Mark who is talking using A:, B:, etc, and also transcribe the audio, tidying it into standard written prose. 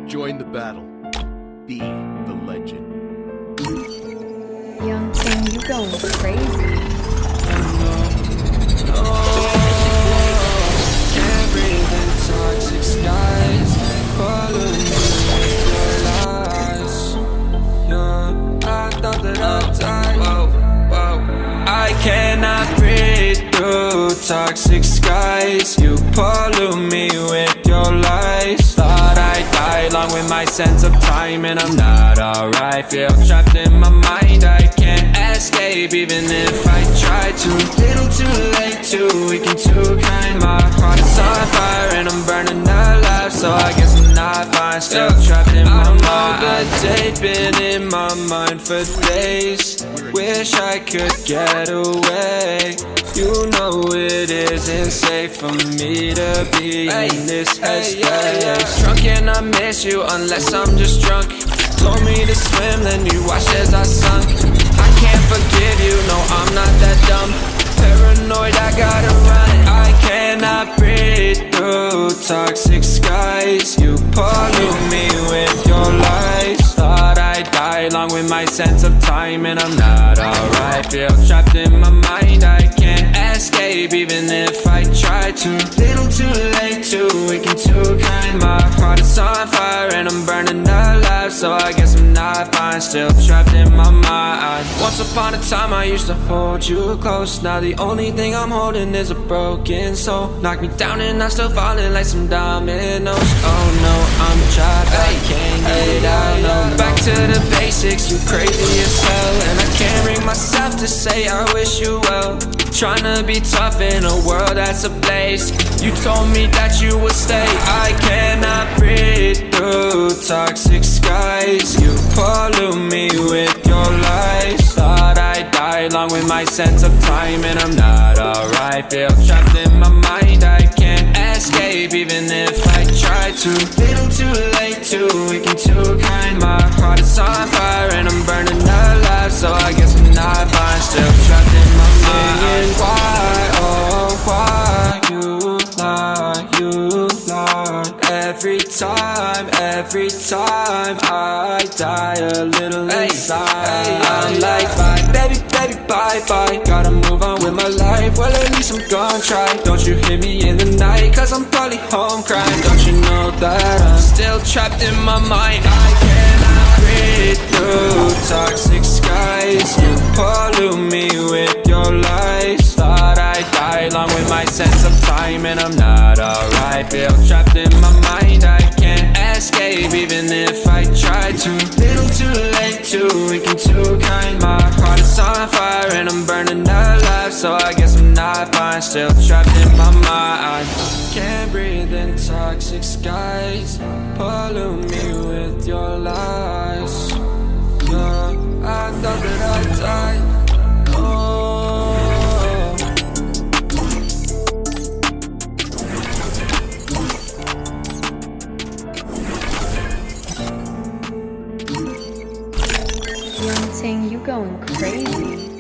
A: Join the battle. Be the legend.
B: Young Ting, you going crazy.
C: Can't breathe in toxic skies. Follow me with your lies. Yeah, I thought that I'd die. Whoa. I cannot breathe through toxic skies. You pollute me with your lies. Thought I'd die along with my sense of time, and I'm not alright. Feel trapped in my mind, I can't escape even if I try to. Little too late, too weak and too kind. My heart is on fire and I'm burning alive, so I guess I'm not fine. Still trapped in my mind. The date been in my mind for days. Wish I could get away. You know it isn't safe for me to be in this headspace. Drunk and I miss you unless I'm just drunk. Told me to swim, then you watched as I sunk. I can't forgive you, no, I'm not that dumb. Paranoid, I gotta run. I cannot breathe through toxic skies. You pollute me with your lies. Thought I'd die along with my sense of time, and I'm not alright. Feel trapped in my mind, I can't escape even if I try to. Little too late, too weak and too kind. My heart is on fire and I'm burning alive, so I guess I'm not fine. Still trapped in my mind. Once upon a time I used to hold you close. Now the only thing I'm holding is a broken soul. Knock me down and I'm still falling like some dominoes. Oh no, I'm trapped, I can't get out, no. Back to the basics, you crazy as hell, and I can't bring myself to say I wish you well. Tryna be tough in a world that's ablaze. You told me that you would stay. I cannot breathe through toxic skies. You pollute me with your lies. Thought I'd die along with my sense of time, and I'm not alright. Feel trapped in my mind, I can't escape even if I try to. Little too late, too weak and too kind. My heart is on fire and I'm burning alive, so I guess I'm not fine. Still trapped in my mind. Why, oh why you lie every time I die a little inside. I'm like bye, baby, bye. Gotta move on with my life, well at least I'm gonna try. Don't you hear me in the night, cause I'm probably home crying. Don't you know that I'm still trapped in my mind. I cannot breathe through toxic skies. You pollute me with your lies. Thought I'd die along with my sense of time, and I'm not alright. Feel trapped in my mind, I can't escape even if I try to. Little too late, too weak and too kind. My heart is on fire and I'm burning alive, so I guess I'm not fine. Still trapped in my mind. Can't breathe in toxic skies. Pollute me with your lies. Yeah, I thought that I'd die.
B: Young Ting, you going crazy.